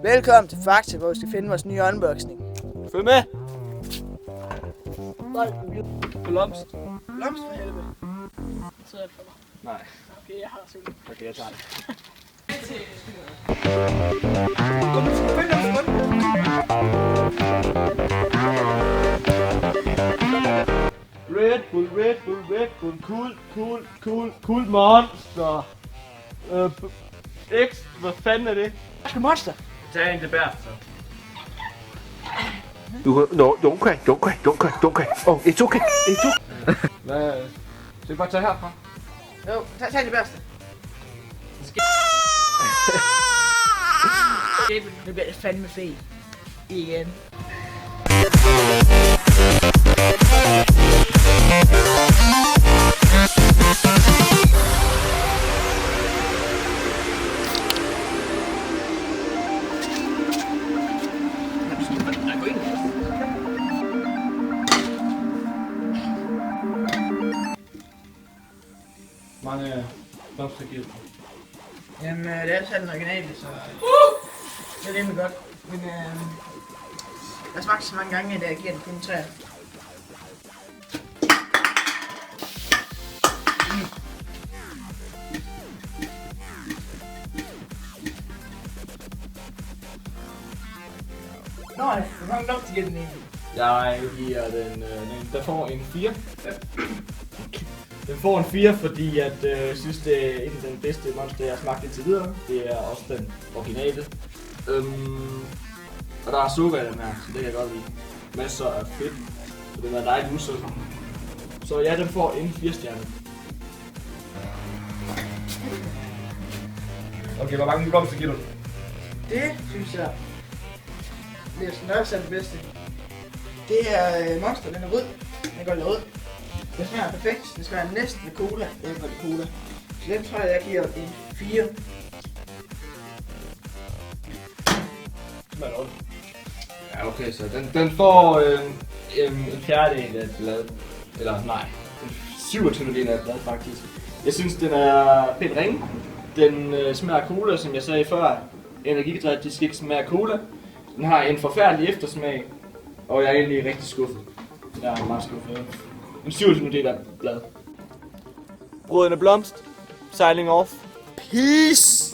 Velkommen til Fakta, hvor vi skal finde vores nye unboxing. Følg med! Blomst. Blomst for helvede. Så er det for mig. Nej. Okay, jeg har sådan. Okay, jeg tager det. Red Bull, Red Bull, Red Bull, cool monster. X, hvad fanden er det? Skal monster? Tag en det bær, så. No, don't cry. Oh, it's okay. Hvad? Skal vi bare tage herfra? Jo, tag det bedste. Det bliver fandme fedt. Igen. Mange blomster givet. Jamen, det er altså den originale, så det er rimelig godt. Men jeg har smagt så mange gange, at jeg giver den kun 3. Nå, hvor mange blomster giver den egentlig? Jeg giver den, der får en 4. Den får en 4, fordi at, jeg synes, det er en af den bedste monster, jeg har smagt indtil videre. Det er også den originale. Og der er sukker i den her, så det kan jeg godt lide. Masser af fedt, så det er dejligt usundt. Så ja, den får en 4 stjerne. Okay, hvor mange blomster giver du? Det synes jeg, det er sådan også det bedste. Det er monster, den er rød. Den går lidt rød. Det smager perfekt. Det smager næsten af cola. Jeg kan godt lide cola. Så den tror jeg giver en 4. Smager godt. Ja, okay, så den får en fjerdedel af et blad. Eller nej, en 27 del af et blad faktisk. Jeg synes, den er pænt ringe. Den smager af cola, som jeg sagde før. Energidrik, de skal ikke smage af cola. Den har en forfærdelig eftersmag. Og jeg er egentlig rigtig skuffet. Jeg er meget skuffet. En 27 del af et blad. Brødrene Blomst. Signing off. Peace!